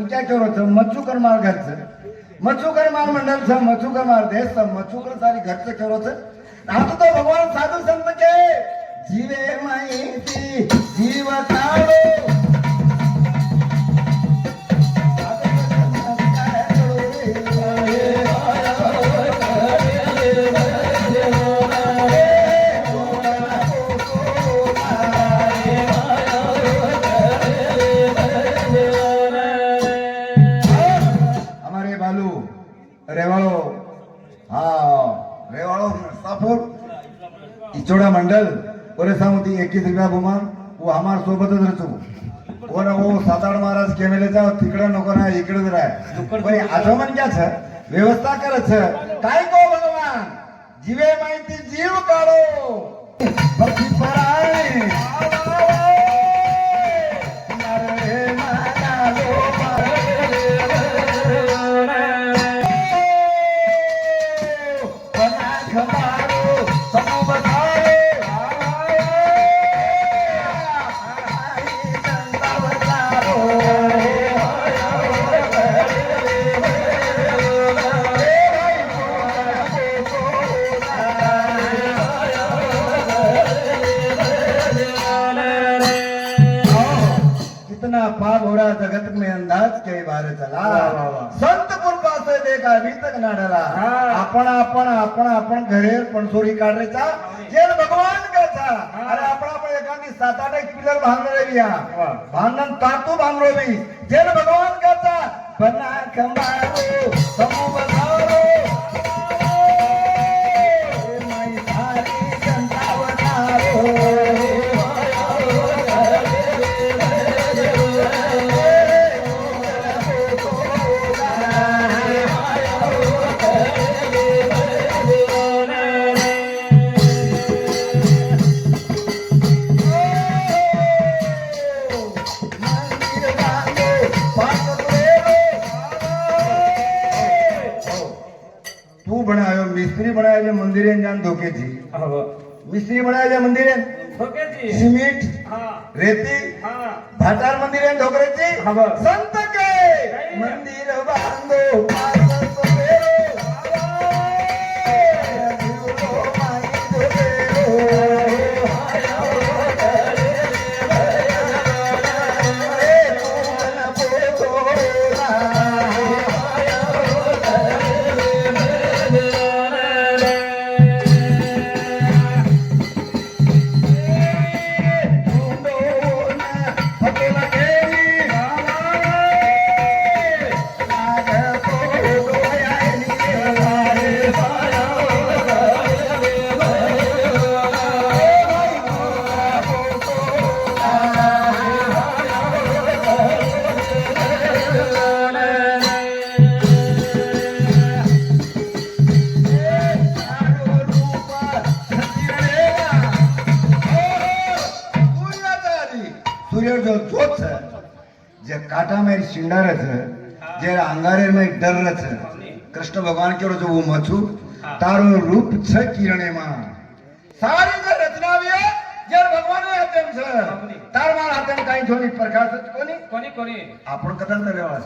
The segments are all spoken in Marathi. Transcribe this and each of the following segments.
पंचा केरोचं मच्छुकर मार घरचं मच्छुकर मार मंडळचं मच्छुकर मार देश मच्छुकर सारी घरचं केरोचं आता तो भगवान साधू संत के जीवे माहिती जीव काढो रेवाड़ो हाँ रेवाड़ो सापुर इचोड़ा मंडल और सामती 21 रुपया बुमान वो हमार सोबत रचू और वो 7-8 महाराज केमेले जाओ तिकडे नको ना इकडे राय पण आजमन क्या छ व्यवस्था कर छ काय को भगवान जीवे माहिती जीव काढो भक्ती पराय पाप हो रहा जगत में अंदाज के बारे चला संत कृपा से देखा अभी तक ना डरा आपण आपण आपण आपण घरे पणसोरी काढायचा जेल भगवान का अरे आपण एखादी 7-8 पिलर बांधलेली भांडण तातू बांधलोवी जेल भगवान का बना खंबारो समू बधारो माई सारी संतावतारो मिस्त्री बनाया मंदिर जान धोके जी मिस्त्री बनाया मंदिर सिमेंट रेती भाटार मंदिर धोकरे संत के मंदिर बांधो काटा में शिंडार जे अंगारे में डर कृष्ण भगवान के जो वो मछू तारो रूप छ किरणे मा सारी जो रचना भी है जे भगवान ने आतेम छ तार मार आतेम काई थोड़ी प्रकाश कोनी कोनी कोनी आपण कदन रेवाळा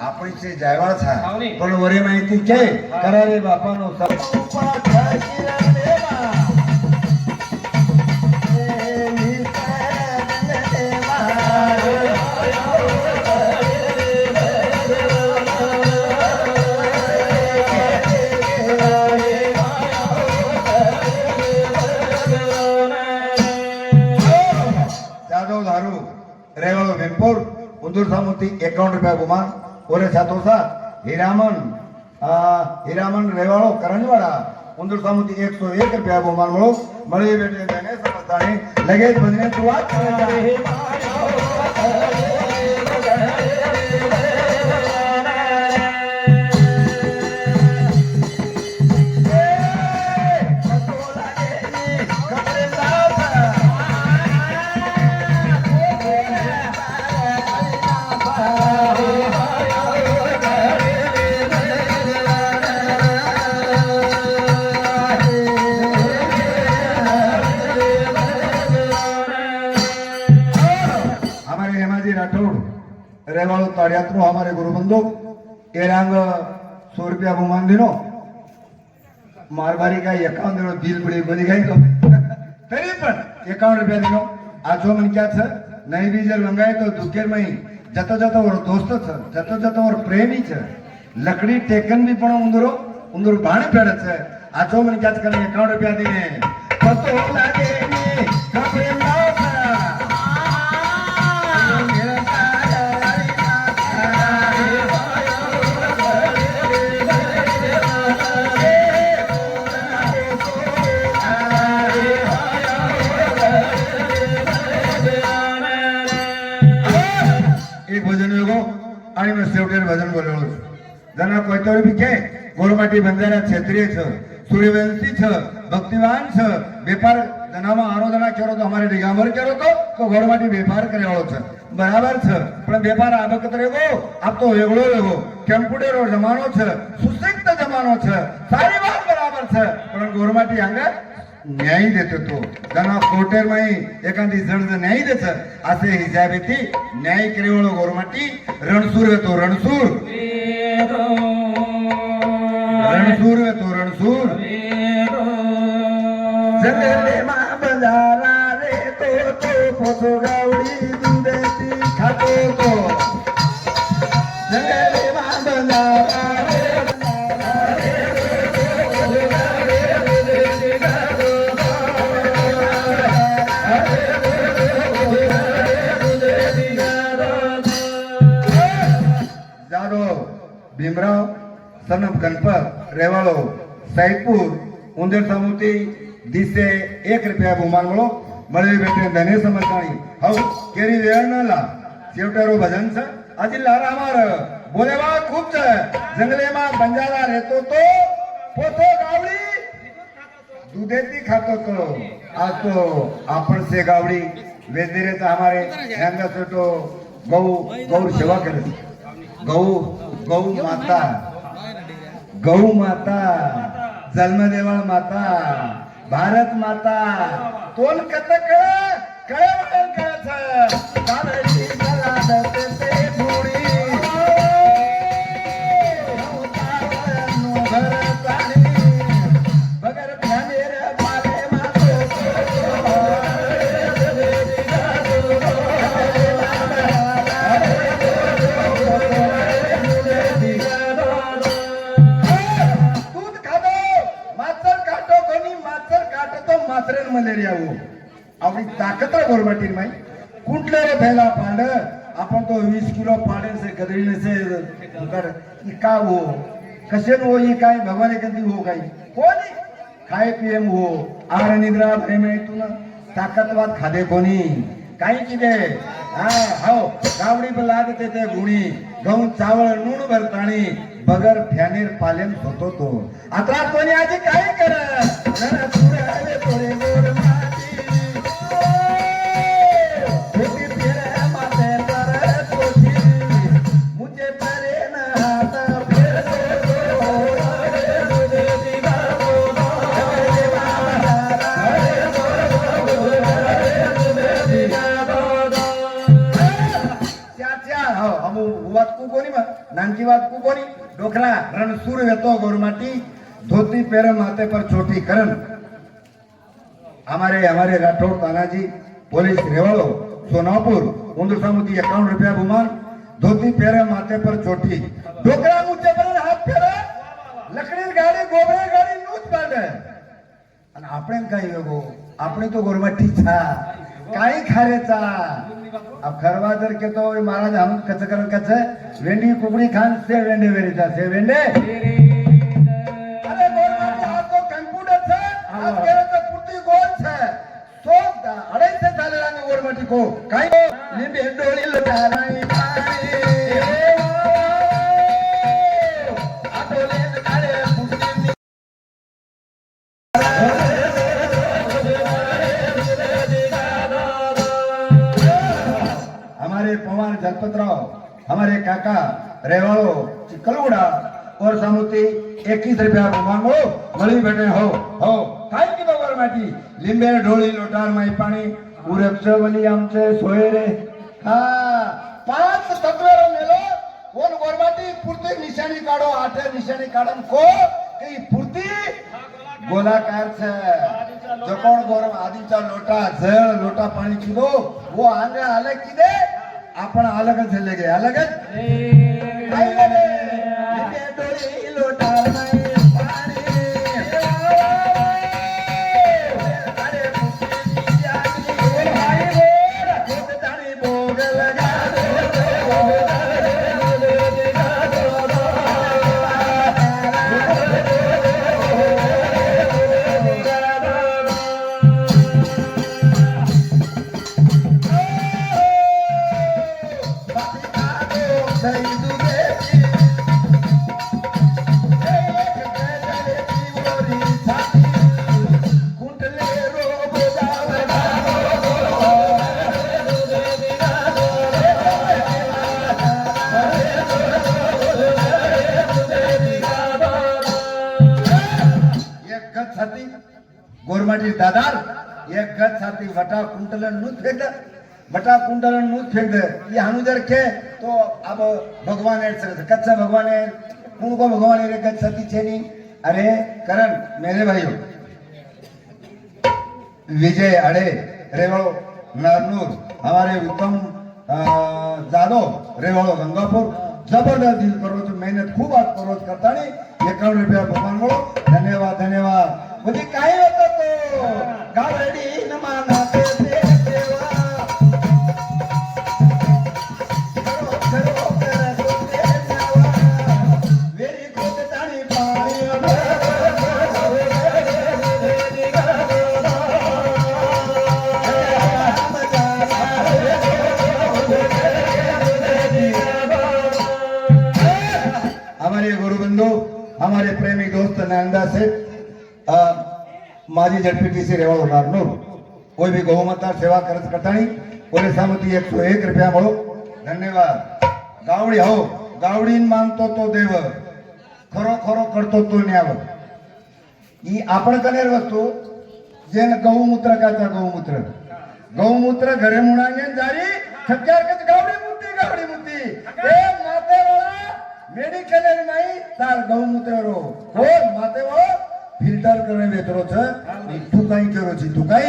आपण से जायवाळ छा पण वरे माहिती के करारे बापानो रेवाड़ो वेमपुर उंदूर सामुती 51 रुपया गुमान ओरे सातोसा हीरामन रेवाड़ो करंजवाड़ा उंदूर सामुती 101 रुपया गुमान मळो मळी बेटे देने समजताणी लगेच बजने सुरुवात रेवाड़ो ताड़ियात्रो हमारे गुरु बंधु एरांग 100 रुपया बुमान दिनो मारबारी का 51 दिनो दिल बड़ी बनी गई तो तरी पण 51 रुपया दिनो आजो मन क्या छ नहीं डीजल मंगाए तो दुकेर में जतो जतो और दोस्त छ जतो जतो और प्रेमी छ लकड़ी टेकन भी पण उंदरो उंदरो भाणी पेड़ छ आजो मन क्या करे 51 रुपया दिने पतो लागे ने कपड़े लाओ आणि मैं शेवटेर भजन बोलवलो जना कोयतोरी बी के गोरमाटी बंजारा क्षेत्रीय छ सूर्यवंशी छ भक्तिवान छ व्यापार जनामा आरोधना करो तो हमारे दिगांबर करो तो गोरमाटी व्यापार करे वाळो छ बराबर छ पण व्यापार आबकत रेगो आप तो वेगळो रेगो कम्प्युटर रो जमानो छ सुशिक्षित जमानो छ सारी बात बराबर छ पण गोरमाटी अंगा न्याय देतो तो जना कोटेर में एखादी जण न्याय देत असे हिसाबेती न्याय करेवळो गोरमाटी रणसूर तो रणसूर रणसूर तो रणसूर जंगले मा बंजारा रे तो फोटो गावडी दुंदेती खातो तो जंगले मा बंजारा भीमराव सनम गणपत रेवाड़ो साइदपुर उंदेर सामुती दिसे 1 रुपया बुमान मळो मळे बेटे धने समजताणी हव केरी वेळ न ला शेवटेरो भजन छ आजी लारा मार बोलेवा खूप छ जंगले मा बंजारा रहतो तो पोतो गावडी दूधेती खातो तो आज तो आपण से गावडी वेदेरे तो हमारे यंगा से तो गौ सेवा करे गौ माता जन्म देवाळ माता भारत माता तोल कत कळे काळाची कला दते भोडी बगर ध्यानेर पाले मातो मलेरिया हो आपली ताकद गोरमाटी माई कुठले रे थैला पांड आपण तो 20 किलो पाडे से गदरीने से कर का हो कसे हो ये काय भगवान एकंती हो काय कोणी खाय पीएम हो आहार निद्रा भय में तुला ताकदवाद खादे कोणी काही किदे हा हो गावडी पर लागते ते गुणी गहू चावळ नून भरताणी बगर फॅनेर पालेन होतो तो आता कोणी आजी काय कर रण पुरे आले तोरे गोर माती होती फिरे माते पर कोठी मुझे परे न हात वात को कोणी नानकी वात को कोणी डोकरा रणसूर वेतो गोरमाटी धोती पैर माथे पर छोटी करन हमारे राठौड़ तानाजी पुलिस रेवाड़ो सोनापुर उंदर सामुती 51 रुपया बुमान धोती पैर माथे पर छोटी डोकरा मुझे पर हाथ फेरा लकड़ी गाड़ी गोबरे गाड़ी नूच पाडे आणि आपण काय वेगो आपण तो गोरमाटी छा काही खारेचा अब खरवा जर के तो महाराज हम कच करन कच वेंडी कुकड़ी खान से वेंडे वेरीता से वेंडे अरे गोरमाटी हाथ तो कंप्यूटर छे आज केरे तो पुटी गोल छे तो अड़े से चाले लागे गोरमाटी को काई लिंबे डोली लटाराई पानी आटोले काले पुटी हमारे पवार जगपतराव हमारे काका रेवाड़ो चिकलगुड़ा और सामुती 21 रुपया मांगो मળી બેઠે हो काय की बगर माटी लिंबे ढोळी लोटार माई पाणी उरपच वली आमचे सोयरे हा 5 तत्वेर मेलो પૂરતી નિશાની કાઢો આઠે નિશાની કાઢો કો કે ઈ પૂરતી ગોલાકાર છે જો કોણ ગોરમ આદિચા લોટા જળ લોટા પાણી પીધો वो आगे अलग कीदे आपण अलग જ લેગે अलग જ કાઈ લેગે લીધે ડોળી લોટા નહીં પાણી અરે મુખી જાગી ભાઈ બોલ પોતાની ભોગ લગા गोरमाटी दादार एक गत साथी वटा कुंटलन नु फेंक दे वटा कुंटलन नु फेंक दे ये हानुदर के तो अब भगवान है कच्चा भगवान है कौन को भगवान है गत साथी छे नहीं अरे करण मेरे भाइयों विजय अड़े रेवाड़ो नारनूर हमारे उत्तम जादव रेवाड़ो गंगापुर जबरदस्त दिल करो तो मेहनत खूब आज करो करता नहीं 51 रुपया भगवान बोलो धन्यवाद धन्यवाद मुझे काय होता तो गावडी नमाना ते देवा करो कर सोते जावा वेरी कोत ताणी पाणी हमारे गुरु बंधु हमारे प्रेमी दोस्त नंदा से माजी झडपीटीसी रेवाड़ो नारनूर कोई भी गौमाता सेवा करता नहीं कोई सामती 101 रुपया મળો धन्यवाद गावड़ी हो गावड़ी मानतो तो देव खरो खरो करतो तो न्याव ई आपण कनेर वस्तु जेन गौमूत्र काचा गौमूत्र घरे मुणांगे जारी खक्यार कच गावड़ी मुती ए माते वाला मेडिकल नहीं तार गौमूत्र रो हो माते वो फिल्टर करने वेतरो छ तू काई करो छी तू काई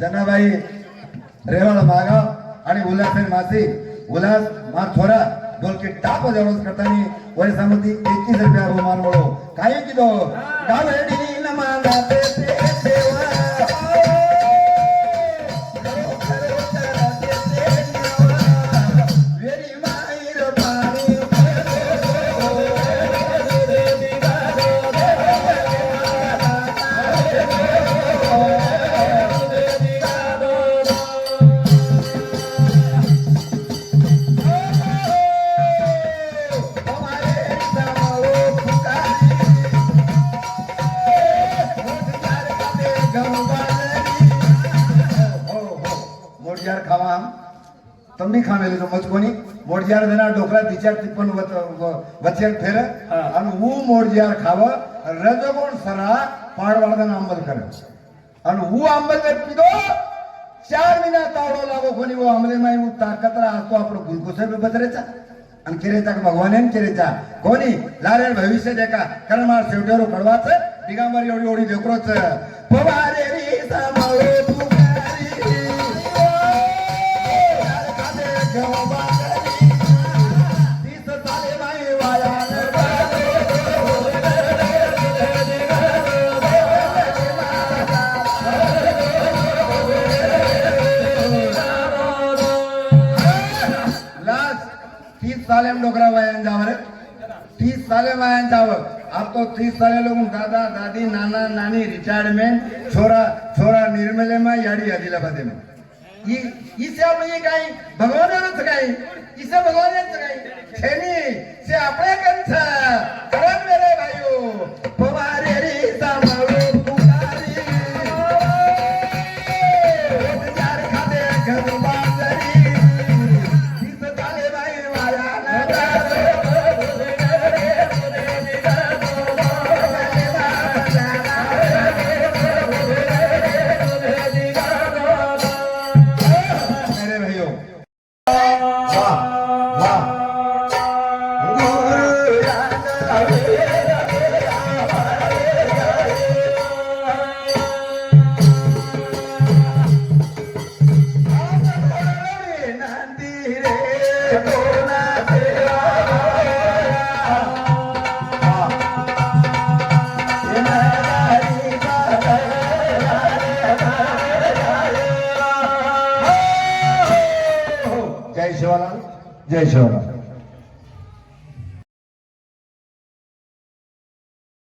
जनाबाई रेवाड़ा मागा आणि उल्हास मासी उल्हास मा थोरा बोल के टाप जवळ करतानी वय सामती 21 रुपया बहुमान મળો काई कीदो गावडी न मागा ते देवा तुम भी खाने तो मचकोनी मोडजियार देना डोकरा 2-4 वच्चे फेर आणि वो मोडजियार खाव रजगोण सरा पाडवाळदान अंबल करे आणि वो अंबल जर पिदो 4 महिना तावडो लागो कोणी वो आमले माई वो ताकतरा असतो आपलो गुलकोसे पे बदरेचा आणि केरेचा भगवानेन केरेचा कोणी लारेल भविष्य देखा कारण मार शेवटेरो कडवाच दिगंबर एवढी एवढी लेकरोच पवारे री सामळे पुकारी साले डोकरा वायन जावर 30 साले वायन जावर अब तो 30 साले लोग दादा दादी नाना नानी रिटायरमेंट छोरा छोरा निर्मले में याडी आदिलाबादे में ये इसे आप ये काई भगवान ने सगाई इसे भगवान ने सगाई छेनी से आपले कंछ करण मेरे भाइयों पवारे रे सामरो पुकारी यार खाते घर बाजारी इस साले भाई वाला जय शिवराम.